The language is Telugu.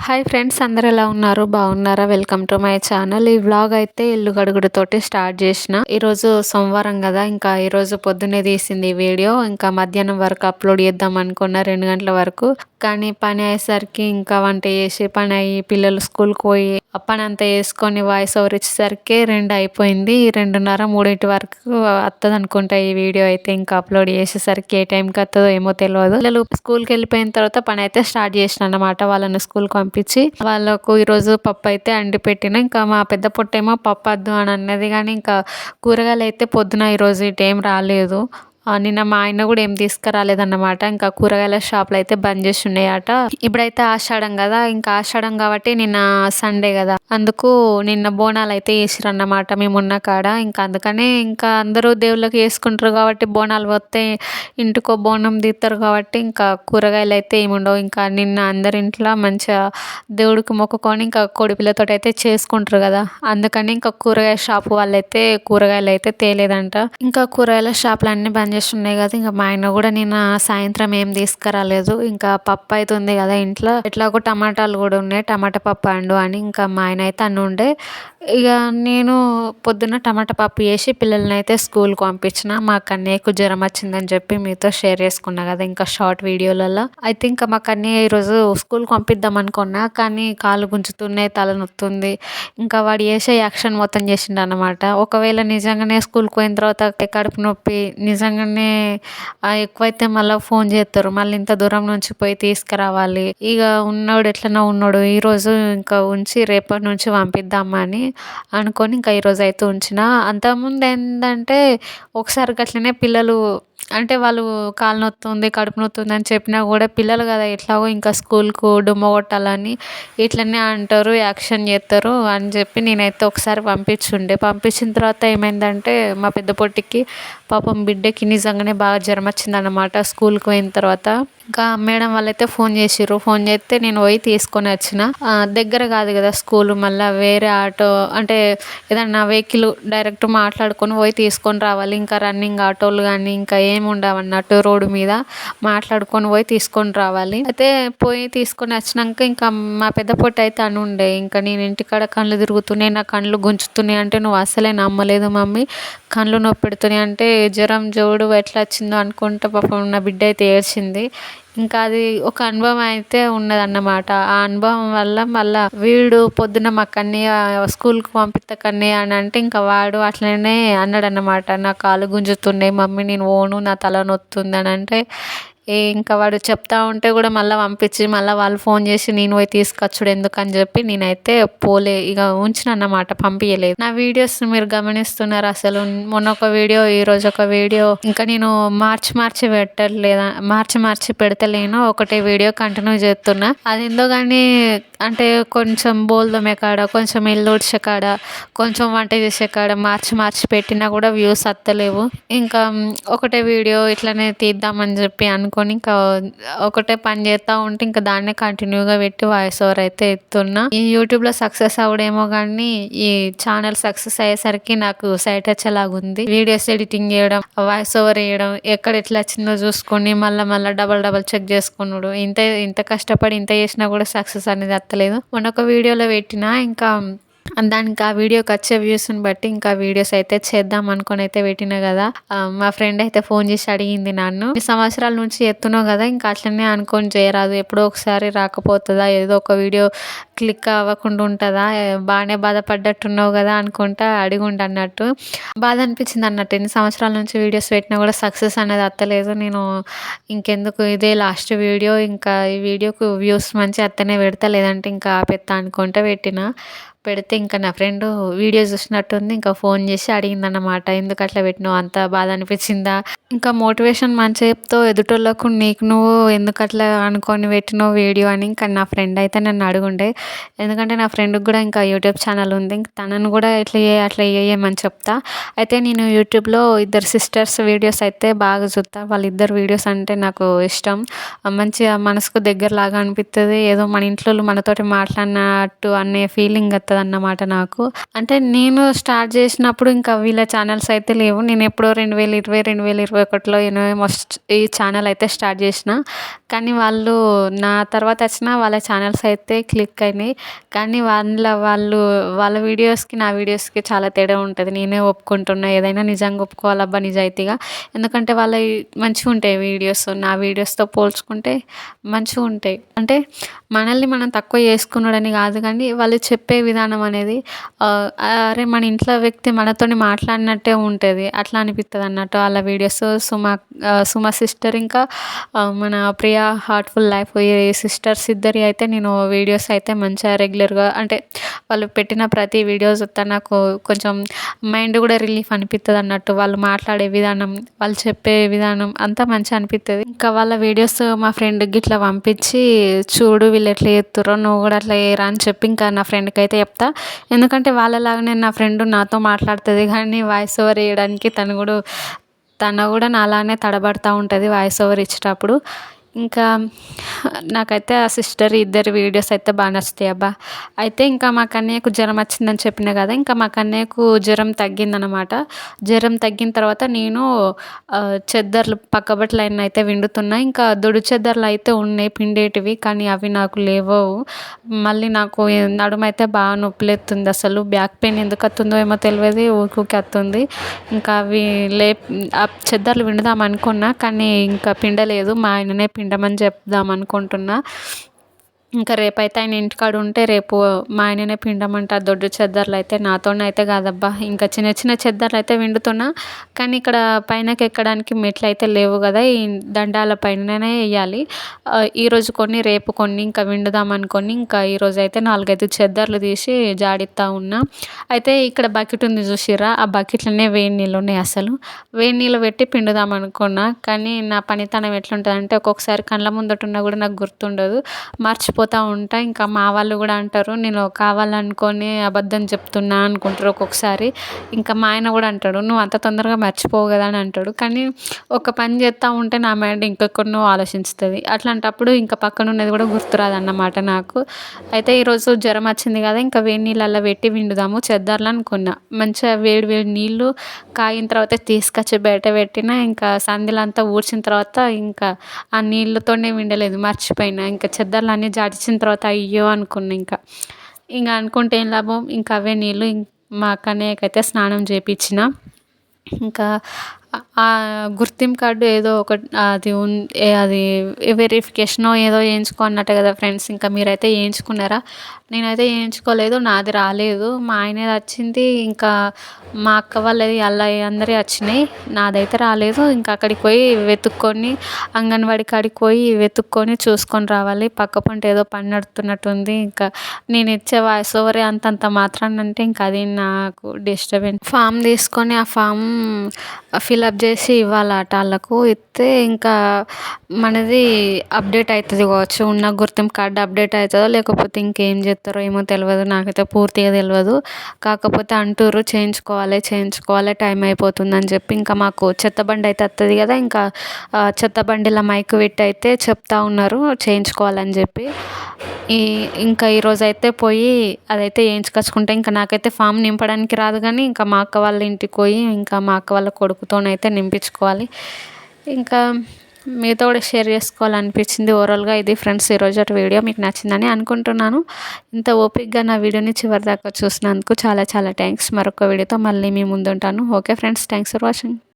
హాయ్ ఫ్రెండ్స్, అందరూ ఎలా ఉన్నారు? బాగున్నారా? Welcome to my channel. ఈ వ్లాగ్ అయితే ఇల్లు గడుగుడుతోటి స్టార్ట్ చేసిన. ఈరోజు సోమవారం కదా, ఇంకా ఈరోజు పొద్దున్నే తీసింది ఈ వీడియో. ఇంకా మధ్యాహ్నం వరకు అప్లోడ్ చేద్దాం అనుకున్న 2 గంటల వరకు. కానీ పని అయ్యేసరికి ఇంకా వంట చేసి పని అయ్యి పిల్లలు స్కూల్కి పోయి ఆ పని అంతా వేసుకొని వాయిస్ ఓవర్ ఇచ్చేసరికి 2 అయిపోయింది. 2:30, 3 వరకు వస్తుంది అనుకుంటా ఈ వీడియో అయితే. ఇంకా అప్లోడ్ చేసేసరికి ఏ టైంకి వస్తుందో ఏమో తెలియదు. పిల్లలు స్కూల్కి వెళ్ళిపోయిన తర్వాత పని అయితే స్టార్ట్ చేసిన అన్నమాట. వాళ్ళని స్కూల్కి పంపించి వాళ్ళకు ఈరోజు పప్పు అయితే అండి పెట్టిన. ఇంకా మా పెద్ద పొట్టేమో పప్పు వద్దు అని అన్నది, కానీ ఇంకా కూరగాయలు అయితే పొద్దున ఈరోజు ఇటు ఏం రాలేదు. నిన్న మా ఆయన కూడా ఏం తీసుకురాలేదన్నమాట. ఇంకా కూరగాయల షాపులు అయితే బంద్ చేసి ఉన్నాయట. ఇప్పుడైతే ఆషాఢం కదా, ఇంకా ఆషాఢం కాబట్టి నిన్న సండే కదా, అందుకు నిన్న బోనాలు అయితే వేసిరన్నమాట మేము ఉన్న కాడ. ఇంకా అందుకనే ఇంకా అందరూ దేవుళ్ళకి వేసుకుంటారు కాబట్టి బోనాలు వస్తే ఇంటికో బోనం తీస్తారు కాబట్టి ఇంకా కూరగాయలు అయితే ఏమి ఉండవు. ఇంకా నిన్న అందరి ఇంట్లో మంచిగా దేవుడికి మొక్కుకొని ఇంకా కోడిపిల్లతో అయితే చేసుకుంటారు కదా, అందుకని ఇంకా కూరగాయల షాపు వాళ్ళైతే కూరగాయలు అయితే తేలేదంట. ఇంకా కూరగాయల షాపులు అన్నీ బంద్ చేసి ఉన్నాయి కదా. ఇంకా మా ఆయన కూడా నిన్న సాయంత్రం ఏం తీసుకురాలేదు. ఇంకా పప్పు అయితే ఉంది కదా ఇంట్లో, ఎట్లాగో టమాటాలు కూడా ఉన్నాయి, టమాటా పప్పు అండు అని ఇంకా మా ఆయన అయితే అన్నీ ఉండే. ఇక నేను పొద్దున్న టమాటా పప్పు చేసి పిల్లల్ని అయితే స్కూల్కి పంపించిన. మా కన్నయ్యకు జ్వరం వచ్చిందని చెప్పి మీతో షేర్ చేసుకున్నా కదా ఇంకా షార్ట్ వీడియోలలో. అయితే ఇంకా మా కన్నయ్య ఈరోజు స్కూల్కి పంపిద్దాం అనుకున్నా, కానీ కాళ్ళు గుంజుతున్నాయి, తల నొత్తుంది. ఇంకా వాడు చేసే యాక్షన్ మొత్తం చేసిండు అనమాట. ఒకవేళ నిజంగానే స్కూల్కి పోయిన తర్వాత కడుపు నొప్పి నిజంగానే ఎక్కువైతే మళ్ళీ ఫోన్ చేస్తారు, మళ్ళీ ఇంత దూరం నుంచి పోయి తీసుకురావాలి. ఇక ఉన్నాడు ఎట్లనో ఉన్నాడు. ఈరోజు ఇంకా ఉంచి రేపటి నుంచి పంపిద్దామని అనుకొని ఇంకా ఈరోజు అయితే ఉంచిన. అంతకుముందు ఏంటంటే ఒకసారి అట్లనే పిల్లలు అంటే వాళ్ళు కాలు నొత్తుంది, కడుపు నొత్తుంది అని చెప్పినా కూడా పిల్లలు కదా ఎట్లాగో ఇంకా స్కూల్కు డుమ్మ కొట్టాలని ఇట్లనే అంటారు, యాక్షన్ చేస్తారు అని చెప్పి నేనైతే ఒకసారి పంపించిన తర్వాత ఏమైందంటే మా పెద్ద పొట్టికి పాపం బిడ్డకి నిజంగానే బాగా జ్వరం వచ్చిందన్నమాట. స్కూల్కి పోయిన తర్వాత ఇంకా మేడం వాళ్ళైతే ఫోన్ చేసిర్రు. ఫోన్ చేస్తే నేను పోయి తీసుకొని వచ్చిన. దగ్గర కాదు కదా స్కూల్, మళ్ళీ వేరే ఆటో అంటే ఏదన్నా వెహికల్ డైరెక్ట్ మాట్లాడుకొని పోయి తీసుకొని రావాలి. ఇంకా రన్నింగ్ ఆటోలు కానీ ఇంకా ఏమి ఉండవు అన్నట్టు, రోడ్డు మీద మాట్లాడుకొని పోయి తీసుకొని రావాలి. అయితే పోయి తీసుకొని వచ్చినాక ఇంకా మా పెద్ద పొట్టు అయితే అని ఉండే, ఇంకా నేను ఇంటికాడ కళ్ళు తిరుగుతున్నాయి, నా కళ్ళు గుంజుతున్నాయి అంటే నువ్వు అసలే నమ్మలేదు మమ్మీ, కళ్ళు నొప్పి పెడుతున్నాయి అంటే జ్వరం జోడు ఎట్లా వచ్చిందో అనుకుంటా పాపం నా బిడ్డ అయితే ఏడ్చింది. ఇంకా అది ఒక అనుభవం అయితే ఉన్నదన్నమాట. ఆ అనుభవం వల్ల మళ్ళీ వీడు పొద్దున మా కన్నయ్య స్కూల్కి పంపిస్తా కన్నయ్య అని అంటే ఇంకా వాడు అట్లనే అన్నాడు అన్నమాట, నా కాలు గుంజుతున్నాయి మమ్మీ నేను పోను, నా తల నొత్తుంది అని అంటే ఇంకా వాడు చెప్తా ఉంటే కూడా మళ్ళీ పంపించి మళ్ళీ వాళ్ళు ఫోన్ చేసి నేను పోయి తీసుకొచ్చుడు ఎందుకని చెప్పి నేనైతే పోలే, ఇక ఉంచిన అన్నమాట, పంపించలేదు. నా వీడియోస్ మీరు గమనిస్తున్నారు అసలు. మొన్న ఒక వీడియో, ఈరోజు ఒక వీడియో, ఇంకా నేను మార్చి పెట్టట్లేదా, మార్చి పెడతలేను, ఒకటే వీడియో కంటిన్యూ చేస్తున్నా. అది ఏందో కానీ అంటే కొంచెం బోల్దమే కాడ, కొంచెం ఇల్లు ఊడ్చే కాడ, కొంచెం వంట చేసే కాడ మార్చి పెట్టినా కూడా వ్యూస్ వస్తలేవు. ఇంకా ఒకటే వీడియో ఇట్లనే తీద్దామని చెప్పి అనుకొని ఇంకా ఒకటే పని చేస్తూ ఉంటే ఇంకా దాన్నే కంటిన్యూగా పెట్టి వాయిస్ ఓవర్ అయితే ఎత్తున్నా. ఈ యూట్యూబ్లో సక్సెస్ అవడేమో కానీ ఈ ఛానల్ సక్సెస్ అయ్యేసరికి నాకు సైట్ వచ్చేలాగుంది. వీడియోస్ ఎడిటింగ్ చేయడం, వాయిస్ ఓవర్ వేయడం, ఎక్కడ ఎట్లా వచ్చిందో చూసుకొని మళ్ళీ డబల్ చెక్ చేసుకున్నాడు. ఇంత కష్టపడి ఇంత చేసినా కూడా సక్సెస్ అనేది వస్తలేదు. మొన్న ఒక వీడియోలో పెట్టినా, ఇంకా దానికి ఆ వీడియోకి వచ్చే వ్యూస్ని బట్టి ఇంకా వీడియోస్ అయితే చేద్దాం అనుకొని అయితే పెట్టినా కదా. మా ఫ్రెండ్ అయితే ఫోన్ చేసి అడిగింది నన్ను, ఈ సంవత్సరాల నుంచి ఎత్తున్నావు కదా ఇంకా అట్లనే అనుకొని చేయరాదు, ఎప్పుడో ఒకసారి రాకపోతుందా, ఏదో ఒక వీడియో క్లిక్ అవ్వకుండా ఉంటుందా, బాగానే బాధపడ్డట్టున్నావు కదా అనుకుంటా అడిగుండు అన్నట్టు. బాధ అనిపించింది అన్నట్టు, ఎన్ని సంవత్సరాల నుంచి వీడియోస్ పెట్టినా కూడా సక్సెస్ అనేది వస్తలేదు. నేను ఇంకెందుకు ఇదే లాస్ట్ వీడియో, ఇంకా ఈ వీడియోకు వ్యూస్ మంచి అత్తనే పెడతా, లేదంటే ఇంకా ఆపెత్తా అనుకుంటే పెడితే ఇంకా నా ఫ్రెండ్ వీడియో చూసినట్టుంది, ఇంకా ఫోన్ చేసి అడిగిందన్నమాట, ఎందుకు అట్లా పెట్టినావు, అంత బాధ అనిపించిందా, ఇంకా మోటివేషన్ మంచిగా చెప్తావు ఎదుటోళ్ళకు, నీకు నువ్వు ఎందుకు అట్లా అనుకొని పెట్టినావు వీడియో అని ఇంకా నా ఫ్రెండ్ అయితే నన్ను అడుగుండే. ఎందుకంటే నా ఫ్రెండ్కి కూడా ఇంకా యూట్యూబ్ ఛానల్ ఉంది, ఇంక తనను కూడా అట్లా చేయమని చెప్తా. అయితే నేను యూట్యూబ్లో ఇద్దరు సిస్టర్స్ వీడియోస్ అయితే బాగా చూస్తా, వాళ్ళిద్దరు వీడియోస్ అంటే నాకు ఇష్టం. మంచిగా మనసుకు దగ్గరలాగా అనిపిస్తుంది, ఏదో మన ఇంట్లో మనతోటి మాట్లాడినట్టు అనే ఫీలింగ్ వస్తుంది అనిపిత్తదన్నమాట నాకు. అంటే నేను స్టార్ట్ చేసినప్పుడు ఇంకా వీళ్ళ ఛానల్స్ అయితే లేవు. నేనెప్పుడో 2020, 2021లో ఏమో ఈ ఛానల్ అయితే స్టార్ట్ చేసిన. కానీ వాళ్ళు నా తర్వాత వచ్చిన వాళ్ళ ఛానల్స్ అయితే క్లిక్ అయినాయి. కానీ వాళ్ళ వీడియోస్‌కి, నా వీడియోస్‌కి చాలా తేడా ఉంటది. నేనే ఒప్పుకుంటున్నా. ఏదైనా నిజంగా ఒప్పుకోవాలబ్బా నిజాయితీగా. ఎందుకంటే వాళ్ళయి మంచిగుంటాయి వీడియోస్. నా వీడియోస్‌తో పోల్చుకుంటే మంచిగుంటాయి. అంటే మనల్ని మనం తక్కువ చేసుకునుడని కాదు కానీ, వాళ్ళు చెప్పే విధానం అనేది అరే! మన ఇంట్లో వ్యక్తి మనతోని మాట్లాడినట్టే ఉంటది. అట్లా అనిపిత్తదన్నట్టు. ఆళ్ళ వీడియోస్ సుమ సిస్టర్ ఇంకా మన ప్రియా హార్ట్‌ఫుల్ లైఫ్ ఈ సిస్టర్స్ ఇద్దరియి అయితే నేను వీడియోస్ అయితే మంచిగా రెగ్యులర్‌గా అంటే వాళ్ళు పెట్టిన ప్రతి వీడియోస్ చూత్తా నాకు కొంచెం మైండ్ కూడా రిలీఫ్ అనిపిత్తదన్నట్టు. వాళ్ళు మాట్లాడే విధానం, వాళ్ళు చెప్పే విధానం అంతా మంచిగా అనిపిత్తది. ఇంకా వాళ్ళ వీడియోస్ మా ఫ్రెండ్‌కి గిట్లా పంపించి చూడు వీళ్ళు ఎట్లా చేత్తుర్రో నువ్వు కూడా అట్లా చేయరా అని చెప్పి ఇంకా నా ఫ్రెండ్‌కైతే చెప్తా. ఎందుకంటే వాళ్ళలాగానే నా ఫ్రెండ్ నాతో మాట్లాడుతది కానీ వాయిస్ ఓవర్ ఇయ్యడానికి తను కూడా నాలానే తడబడతా ఉంటది వాయిస్ ఓవర్ ఇచ్చేటప్పుడు. ఇంకా నాకైతే ఆ సిస్టర్ ఇద్దరి వీడియోస్ అయితే బాగా నచ్చుతాయి అబ్బా. అయితే ఇంకా మా కన్నయ్యకు జ్వరం వచ్చిందని చెప్పిన కదా! ఇంకా మా కన్నయ్యకు జ్వరం తగ్గిందనమాట. జ్వరం తగ్గిన తర్వాత నేను చెద్దర్లు పక్క బట్టలన్నీ అయితే విండుతున్నా. ఇంకా దొడు చెద్దర్లు అయితే ఉన్నాయి పిండేటివి. కానీ అవి నాకు లేవవు. మళ్ళీ నాకు నడుమైతే బాగా నొప్పులేత్తుంది అసలు. బ్యాక్ పెయిన్ ఎందుకు వత్తుందో ఏమో తెలవదు. ఊకే వత్తుంది. ఇంకా అవి ఆ చెద్దర్లు పిండుదాం అనుకున్నా. కానీ ఇంకా పిండలేదు. మా ఆయననే పిండమని చెప్దామనుకుంటున్నా. ఇంకా రేపైతే ఆయన ఇంటికాడ ఉంటే రేపు మా ఆయననే పిండమంట. దొడ్డు చెద్దర్లయితే నాతోనైతే కాదబ్బా. ఇంకా చిన్న చిన్న చెద్దర్లయితే విండుతున్నా. కానీ ఇక్కడ పైనకి ఎక్కడానికి మెట్లయితే లేవు కదా! ఈ దండాల పైననే ఎయ్యాలి. ఈరోజు కొన్ని, రేపు కొన్ని ఇంకా విండుదామనుకొని ఇంకా ఈరోజైతే 4, 5 చెద్దర్లు తీసి జాడిత్తా ఉన్నా. అయితే ఇక్కడ బకెట్ ఉంది చూసిర్రా? ఆ బకెట్‌లోనే వేడి నీళ్ళున్నాయి అసలు. వేడి నీళ్ళు పెట్టి పిండుదామనుకున్నా. కానీ నా పనితనం ఎట్లుంటదంటే ఒక్కొక్కసారి కళ్ళ ముందటున్నా కూడా నాకు గుర్తుండదు. మర్చిపోతా ఉంటా. ఇంకా మా వాళ్ళు కూడా అంటారు నేను కావాలనుకోని అబద్ధం చెప్తున్నా అనుకుంటారు ఒక్కొక్కసారి. ఇంకా మా ఆయన కూడా అంటాడు నువ్వు అంత తొందరగా మర్చిపోవు కదా అని అంటాడు. కానీ ఒక పని చేస్తూ ఉంటే నా మైండ్ ఇంకెక్కడనో ఆలోచిస్తది. అట్లాంటప్పుడు ఇంకా పక్కనున్నది కూడా గుర్తురాదన్నమాట నాకు. అయితే ఈరోజు జ్వరం వచ్చింది కదా! ఇంకా వేడి నీళ్ళల్లో పెట్టి విండుదాము చెద్దర్లు అనుకున్నా. మంచిగా వేడి వేడి నీళ్ళు కాగిన తర్వాత తీసుకొచ్చి బయట పెట్టిన. ఇంకా సందిలంతా ఊడ్చిన తర్వాత ఇంకా ఆ నీళ్ళతోనే విండలేదు మర్చిపోయినా. ఇంకా చెద్దర్లన్నీ జాడిచిన తర్వాత అయ్యో అనుకున్నా ఇంకా. ఇంక అనుకుంటే ఏం లాభం ఇంకా అవే నీళ్ళు మా కన్నయ్యకైతే స్నానం చేపిచ్చిన. ఇంకా గుర్తింపు కార్డు ఏదో ఒకటి అది వెరిఫికేషనో ఏదో చేయించుకో అన్నట్టు కదా ఫ్రెండ్స్. ఇంకా మీరైతే చేయించుకున్నారా? నేనైతే చేయించుకోలేదు. నాది రాలేదు. మా ఆయనది వచ్చింది. ఇంకా మా అక్క వాళ్ళది అందరివి వచ్చినాయి. నాదైతే రాలేదు. ఇంకా అక్కడికి పోయి వెతుక్కొని అంగన్వాడీ కాడికి పోయి వెతుక్కొని చూసుకొని రావాలి. పక్క పొంటి ఏదో పని నడుస్తున్నట్టుంది. ఇంకా నేను ఇచ్చే వాయిస్ ఓవరే అంతంత మాత్రానంటే ఇంకా అది నాకు డిస్టర్బెన్స్. ఫామ్ తీసుకొని ఆ ఫామ్ ఫిలప్ చేసి ఇవ్వాలట ఆళ్ళకు. ఇస్తే ఇంకా మనది అప్డేట్ అవుతుంది కావచ్చు. ఉన్న గుర్తింపు కార్డు అప్డేట్ అవుతుందో లేకపోతే ఇంకేం చేస్తారో ఏమో తెలవదు. నాకైతే పూర్తిగా తెలవదు. కాకపోతే అంటుర్రు చేయించుకోవాలి టైం అయిపోతుందని చెప్పి. ఇంకా మాకు చెత్త బండి అయితే వస్తుంది కదా! ఇంకా చెత్త బండిలో మైక్ పెట్టి అయితే చెప్తా ఉన్నారు చేయించుకోవాలని చెప్పి. ఇంకా ఈరోజైతే పోయి అదైతే చేయించుకొచ్చుకుంటే ఇంకా నాకైతే ఫామ్ నింపడానికి రాదు. కానీ ఇంకా మా అక్క వాళ్ళ ఇంటికి పోయి ఇంకా మా అక్క వాళ్ళ కొడుకుతోనైతే నింపించుకోవాలి. ఇంకా మీతో కూడా షేర్ చేసుకోవాలనిపించింది. ఓవరాల్గా ఇది ఫ్రెండ్స్ ఈరోజు వీడియో మీకు నచ్చిందని అనుకుంటున్నాను. ఇంత ఓపికగా నా వీడియోని చివరి దాకా చూసినందుకు చాలా చాలా థ్యాంక్స్. మరొక వీడియోతో మళ్ళీ మీ ముందుంటాను. Okay friends, thanks for watching.